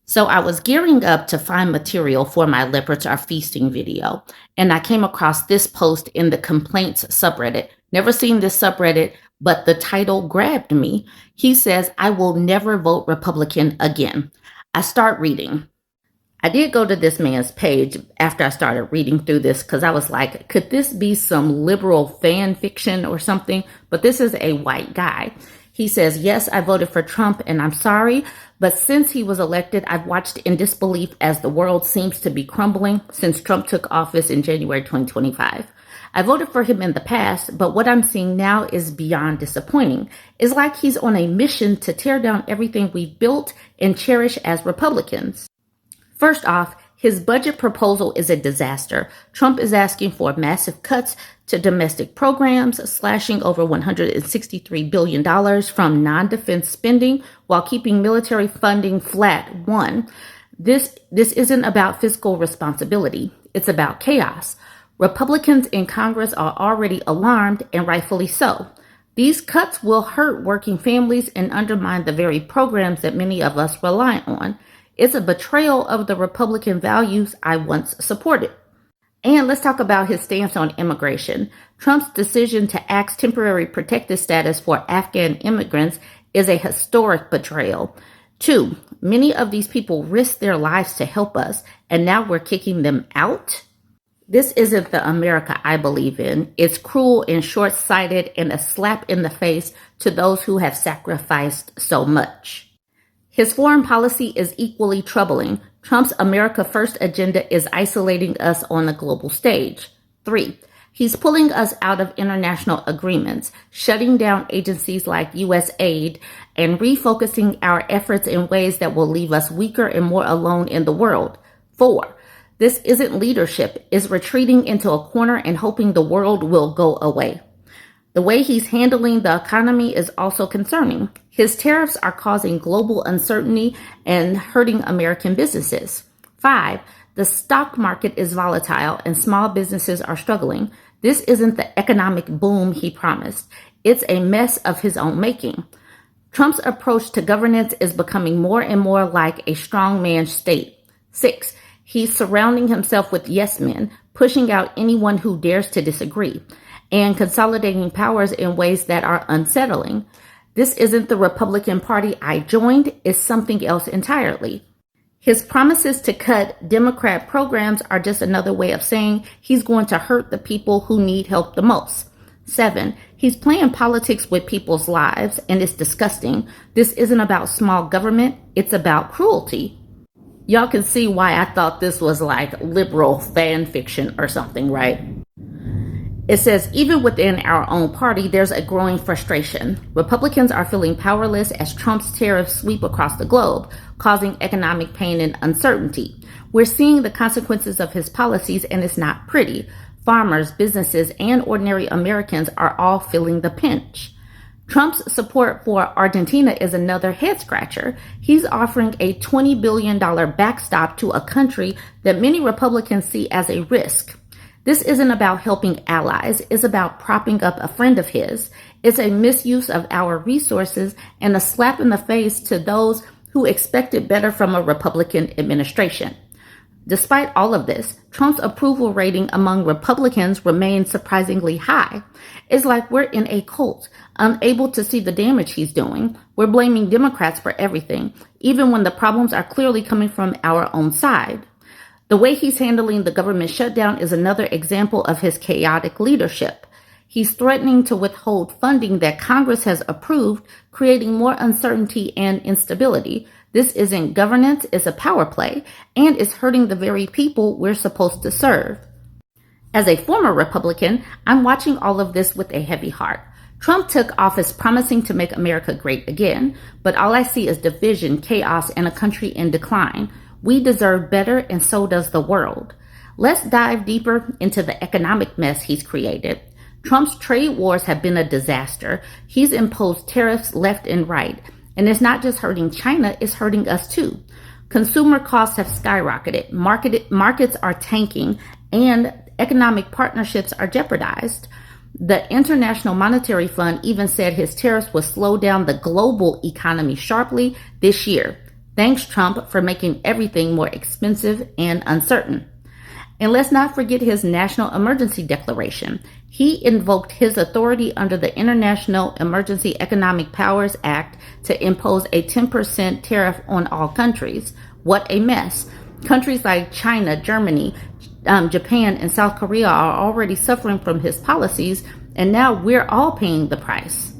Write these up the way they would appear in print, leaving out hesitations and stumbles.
So I was gearing up to find material for my leopards are feasting video, and I came across this post in the complaints subreddit. Never seen this subreddit, but the title grabbed me. He says, I will never vote Republican again. I start reading. I did go to this man's page after I started reading through this because I was like, could this be some liberal fan fiction or something? But this is a white guy. He says, yes, I voted for Trump and I'm sorry, but since he was elected, I've watched in disbelief as the world seems to be crumbling since Trump took office in January 2025. I voted for him in the past, but what I'm seeing now is beyond disappointing. It's like he's on a mission to tear down everything we've built and cherish as Republicans. First off, his budget proposal is a disaster. Trump is asking for massive cuts to domestic programs, slashing over $163 billion from non-defense spending while keeping military funding flat. One, this isn't about fiscal responsibility. It's about chaos. Republicans in Congress are already alarmed, and rightfully so. These cuts will hurt working families and undermine the very programs that many of us rely on. It's a betrayal of the Republican values I once supported. And let's talk about his stance on immigration. Trump's decision to axe temporary protected status for Afghan immigrants is a historic betrayal. Two, many of these people risked their lives to help us, and now we're kicking them out? This isn't the America I believe in. It's cruel and short-sighted and a slap in the face to those who have sacrificed so much. His foreign policy is equally troubling. Trump's America First agenda is isolating us on the global stage. 3. He's pulling us out of international agreements, shutting down agencies like U.S. aid, and refocusing our efforts in ways that will leave us weaker and more alone in the world. 4. This isn't leadership. It's retreating into a corner and hoping the world will go away. The way he's handling the economy is also concerning. His tariffs are causing global uncertainty and hurting American businesses. 5. The stock market is volatile and small businesses are struggling. This isn't the economic boom he promised. It's a mess of his own making. Trump's approach to governance is becoming more and more like a strongman state. 6. He's surrounding himself with yes men, pushing out anyone who dares to disagree, and consolidating powers in ways that are unsettling. This isn't the Republican Party I joined, it's something else entirely. His promises to cut Democrat programs are just another way of saying he's going to hurt the people who need help the most. 7. He's playing politics with people's lives, and it's disgusting. This isn't about small government, it's about cruelty. Y'all can see why I thought this was like liberal fan fiction or something, right? It says, even within our own party, there's a growing frustration. Republicans are feeling powerless as Trump's tariffs sweep across the globe, causing economic pain and uncertainty. We're seeing the consequences of his policies, and it's not pretty. Farmers, businesses, and ordinary Americans are all feeling the pinch. Trump's support for Argentina is another head scratcher. He's offering a $20 billion backstop to a country that many Republicans see as a risk. This isn't about helping allies. It's about propping up a friend of his. It's a misuse of our resources and a slap in the face to those who expected better from a Republican administration. Despite all of this, Trump's approval rating among Republicans remains surprisingly high. It's like we're in a cult, unable to see the damage he's doing. We're blaming Democrats for everything, even when the problems are clearly coming from our own side. The way he's handling the government shutdown is another example of his chaotic leadership. He's threatening to withhold funding that Congress has approved, creating more uncertainty and instability. This isn't governance, it's a power play, and it's hurting the very people we're supposed to serve. As a former Republican, I'm watching all of this with a heavy heart. Trump took office promising to make America great again, but all I see is division, chaos, and a country in decline. We deserve better, and so does the world. Let's dive deeper into the economic mess he's created. Trump's trade wars have been a disaster. He's imposed tariffs left and right. And it's not just hurting China, it's hurting us too. Consumer costs have skyrocketed, markets are tanking, and economic partnerships are jeopardized. The International Monetary Fund even said his tariffs would slow down the global economy sharply this year. Thanks, Trump, for making everything more expensive and uncertain. And let's not forget his national emergency declaration. He invoked his authority under the International Emergency Economic Powers Act to impose a 10% tariff on all countries. What a mess. Countries like China, Germany, Japan, and South Korea are already suffering from his policies, and now we're all paying the price.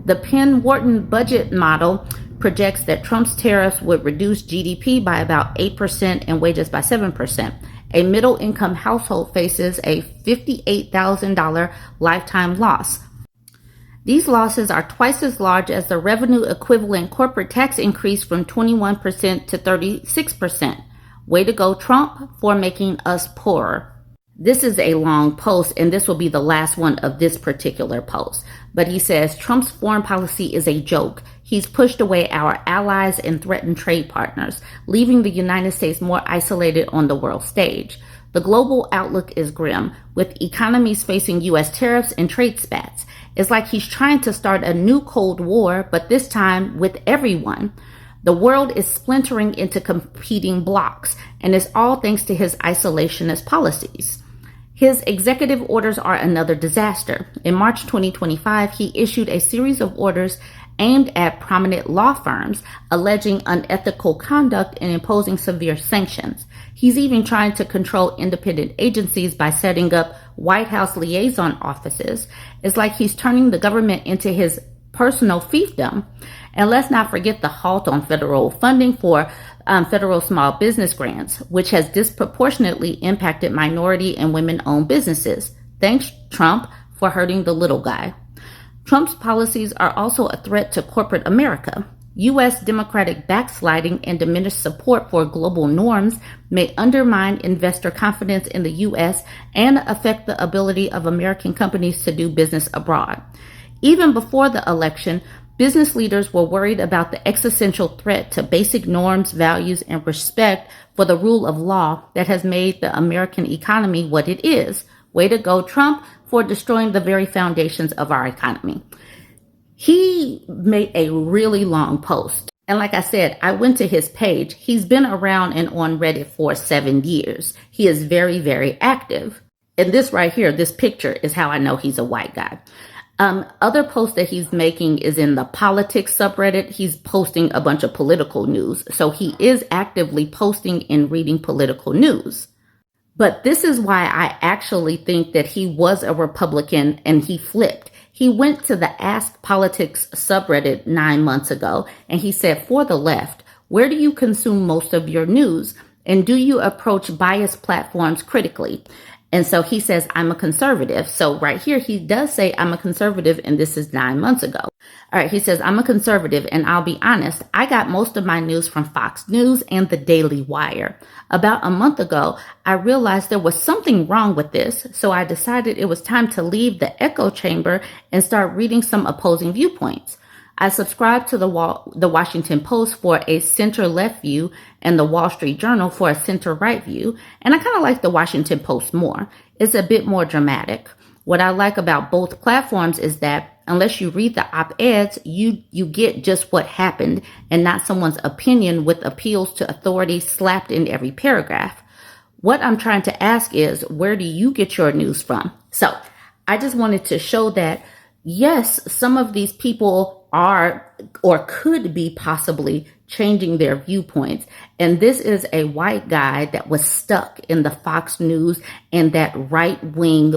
The Penn-Wharton budget model projects that Trump's tariffs would reduce GDP by about 8% and wages by 7%. A middle-income household faces a $58,000 lifetime loss. These losses are twice as large as the revenue equivalent corporate tax increase from 21% to 36%. Way to go, Trump, for making us poorer. This is a long post, and this will be the last one of this particular post. But he says, Trump's foreign policy is a joke. He's pushed away our allies and threatened trade partners, leaving the United States more isolated on the world stage. The global outlook is grim, with economies facing U.S. tariffs and trade spats. It's like he's trying to start a new Cold War, but this time with everyone. The world is splintering into competing blocs, and it's all thanks to his isolationist policies. His executive orders are another disaster. In March 2025, he issued a series of orders aimed at prominent law firms, alleging unethical conduct and imposing severe sanctions. He's even trying to control independent agencies by setting up White House liaison offices. It's like he's turning the government into his personal fiefdom. And let's not forget the halt on federal funding for federal small business grants, which has disproportionately impacted minority and women-owned businesses. Thanks, Trump, for hurting the little guy. Trump's policies are also a threat to corporate America. U.S. Democratic backsliding and diminished support for global norms may undermine investor confidence in the U.S. and affect the ability of American companies to do business abroad. Even before the election, business leaders were worried about the existential threat to basic norms, values, and respect for the rule of law that has made the American economy what it is. Way to go, Trump, for destroying the very foundations of our economy. He made a really long post. And like I said, I went to his page. He's been around and on Reddit for 7 years. He is very, very active. And this right here, this picture is how I know he's a white guy. Other posts that he's making is in the politics subreddit. He's posting a bunch of political news. So he is actively posting and reading political news. But this is why I actually think that he was a Republican and he flipped. He went to the Ask Politics subreddit 9 months ago and he said, for the left, where do you consume most of your news? And do you approach biased platforms critically? And so he says, I'm a conservative. So right here, he does say I'm a conservative, and this is 9 months ago. All right, he says, I'm a conservative, and I'll be honest, I got most of my news from Fox News and the Daily Wire. About a month ago, I realized there was something wrong with this, so I decided it was time to leave the echo chamber and start reading some opposing viewpoints. I subscribe to the Washington Post for a center-left view and the Wall Street Journal for a center-right view, and I kind of like the Washington Post more. It's a bit more dramatic. What I like about both platforms is that unless you read the op-eds, you get just what happened and not someone's opinion with appeals to authority slapped in every paragraph. What I'm trying to ask is, where do you get your news from? So I just wanted to show that, yes, some of these people are or could be possibly changing their viewpoints. And this is a white guy that was stuck in the Fox News and that right-wing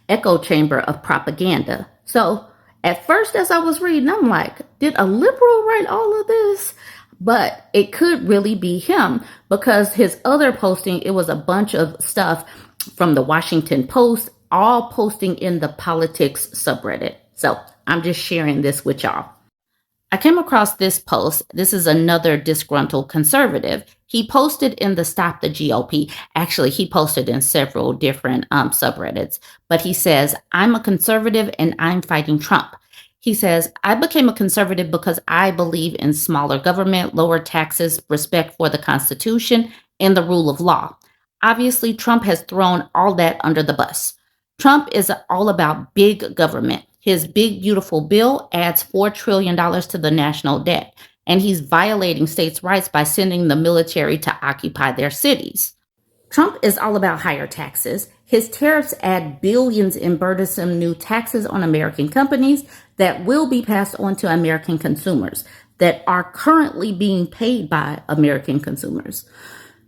echo chamber of propaganda. So at first, as I was reading, I'm like, did a liberal write all of this? But it could really be him, because his other posting, it was a bunch of stuff from the Washington Post, all posting in the politics subreddit. So I'm just sharing this with y'all. I came across this post. This is another disgruntled conservative. He posted in the Stop the GOP. Actually, he posted in several different subreddits. But he says, I'm a conservative and I'm fighting Trump. He says, I became a conservative because I believe in smaller government, lower taxes, respect for the Constitution, and the rule of law. Obviously, Trump has thrown all that under the bus. Trump is all about big government. His big, beautiful bill adds $4 trillion to the national debt. and he's violating states' rights by sending the military to occupy their cities. Trump is all about higher taxes. His tariffs add billions in burdensome new taxes on American companies that will be passed on to American consumers that are currently being paid by American consumers.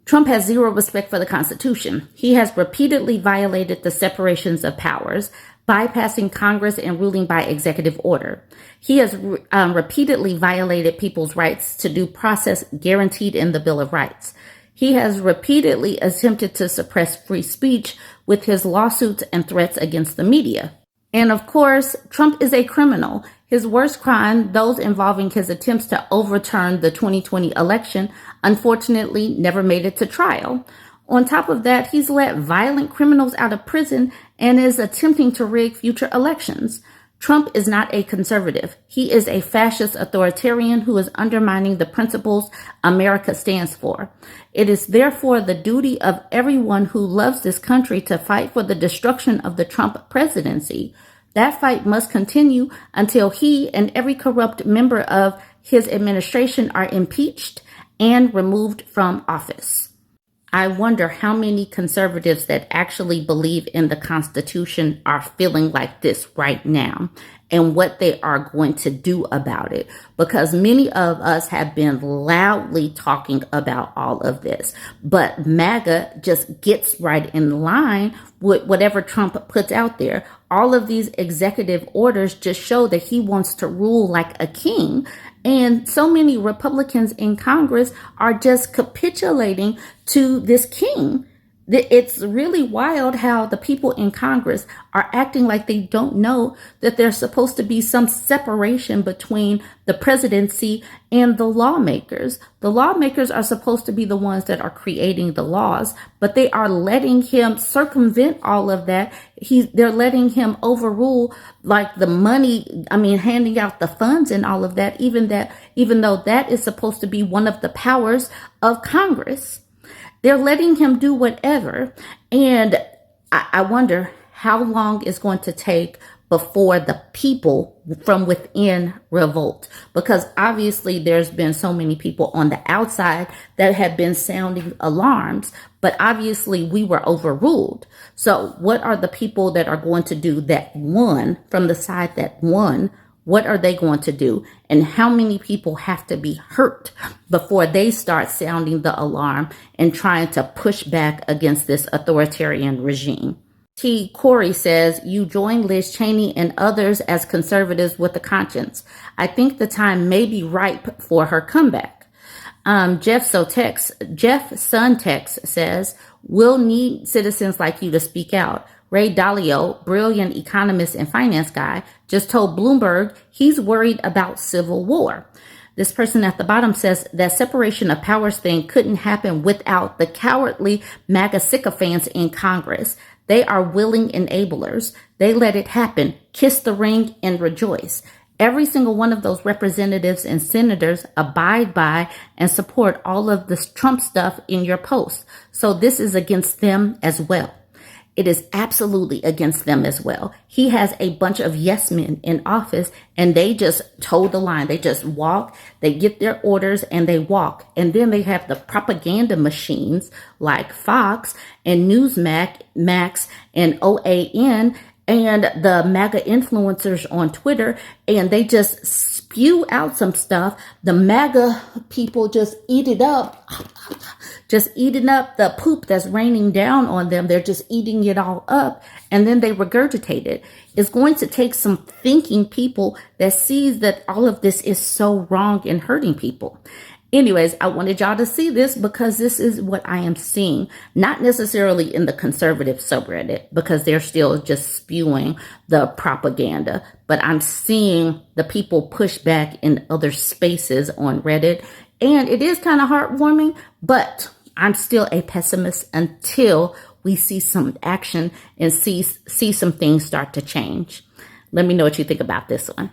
Trump has zero respect for the Constitution. He has repeatedly violated the separations of powers, bypassing Congress and ruling by executive order. He has repeatedly violated people's rights to due process guaranteed in the Bill of Rights. He has repeatedly attempted to suppress free speech with his lawsuits and threats against the media. And of course, Trump is a criminal. His worst crime, those involving his attempts to overturn the 2020 election, unfortunately never made it to trial. On top of that, he's let violent criminals out of prison and is attempting to rig future elections. Trump is not a conservative. He is a fascist authoritarian who is undermining the principles America stands for. It is therefore the duty of everyone who loves this country to fight for the destruction of the Trump presidency. That fight must continue until he and every corrupt member of his administration are impeached and removed from office. I wonder how many conservatives that actually believe in the Constitution are feeling like this right now and what they are going to do about it, because many of us have been loudly talking about all of this, but MAGA just gets right in line with whatever Trump puts out there. All of these executive orders just show that he wants to rule like a king. And so many Republicans in Congress are just capitulating to this king. It's really wild how the people in Congress are acting like they don't know that there's supposed to be some separation between the presidency and the lawmakers. The lawmakers are supposed to be the ones that are creating the laws, but they are letting him circumvent all of that. They're letting him overrule like the money, handing out the funds and all of that, even though that is supposed to be one of the powers of Congress. They're letting him do whatever. And I wonder how long it's going to take before the people from within revolt. Because obviously there's been so many people on the outside that have been sounding alarms. But obviously we were overruled. So what are the people that are going to do that won from the side that won? What are they going to do? And how many people have to be hurt before they start sounding the alarm and trying to push back against this authoritarian regime? T. Corey says, you join Liz Cheney and others as conservatives with a conscience. I think the time may be ripe for her comeback. Jeff Suntex says, we'll need citizens like you to speak out. Ray Dalio, brilliant economist and finance guy, just told Bloomberg he's worried about civil war. This person at the bottom says that separation of powers thing couldn't happen without the cowardly MAGA sycophants in Congress. They are willing enablers. They let it happen. Kiss the ring and rejoice. Every single one of those representatives and senators abide by and support all of this Trump stuff in your posts. So this is against them as well. It is absolutely against them as well. He has a bunch of yes men in office and they just toe the line. They just walk, they get their orders and they walk. And then they have the propaganda machines like Fox and Newsmax and OAN and the MAGA influencers on Twitter, and they just spew out some stuff. The MAGA people just eat it up, just eating up the poop that's raining down on them. They're just eating it all up, and then they regurgitate it. It's going to take some thinking people that sees that all of this is so wrong and hurting people. Anyways, I wanted y'all to see this because this is what I am seeing, not necessarily in the conservative subreddit because they're still just spewing the propaganda, but I'm seeing the people push back in other spaces on Reddit. And it is kind of heartwarming, but I'm still a pessimist until we see some action and see some things start to change. Let me know what you think about this one.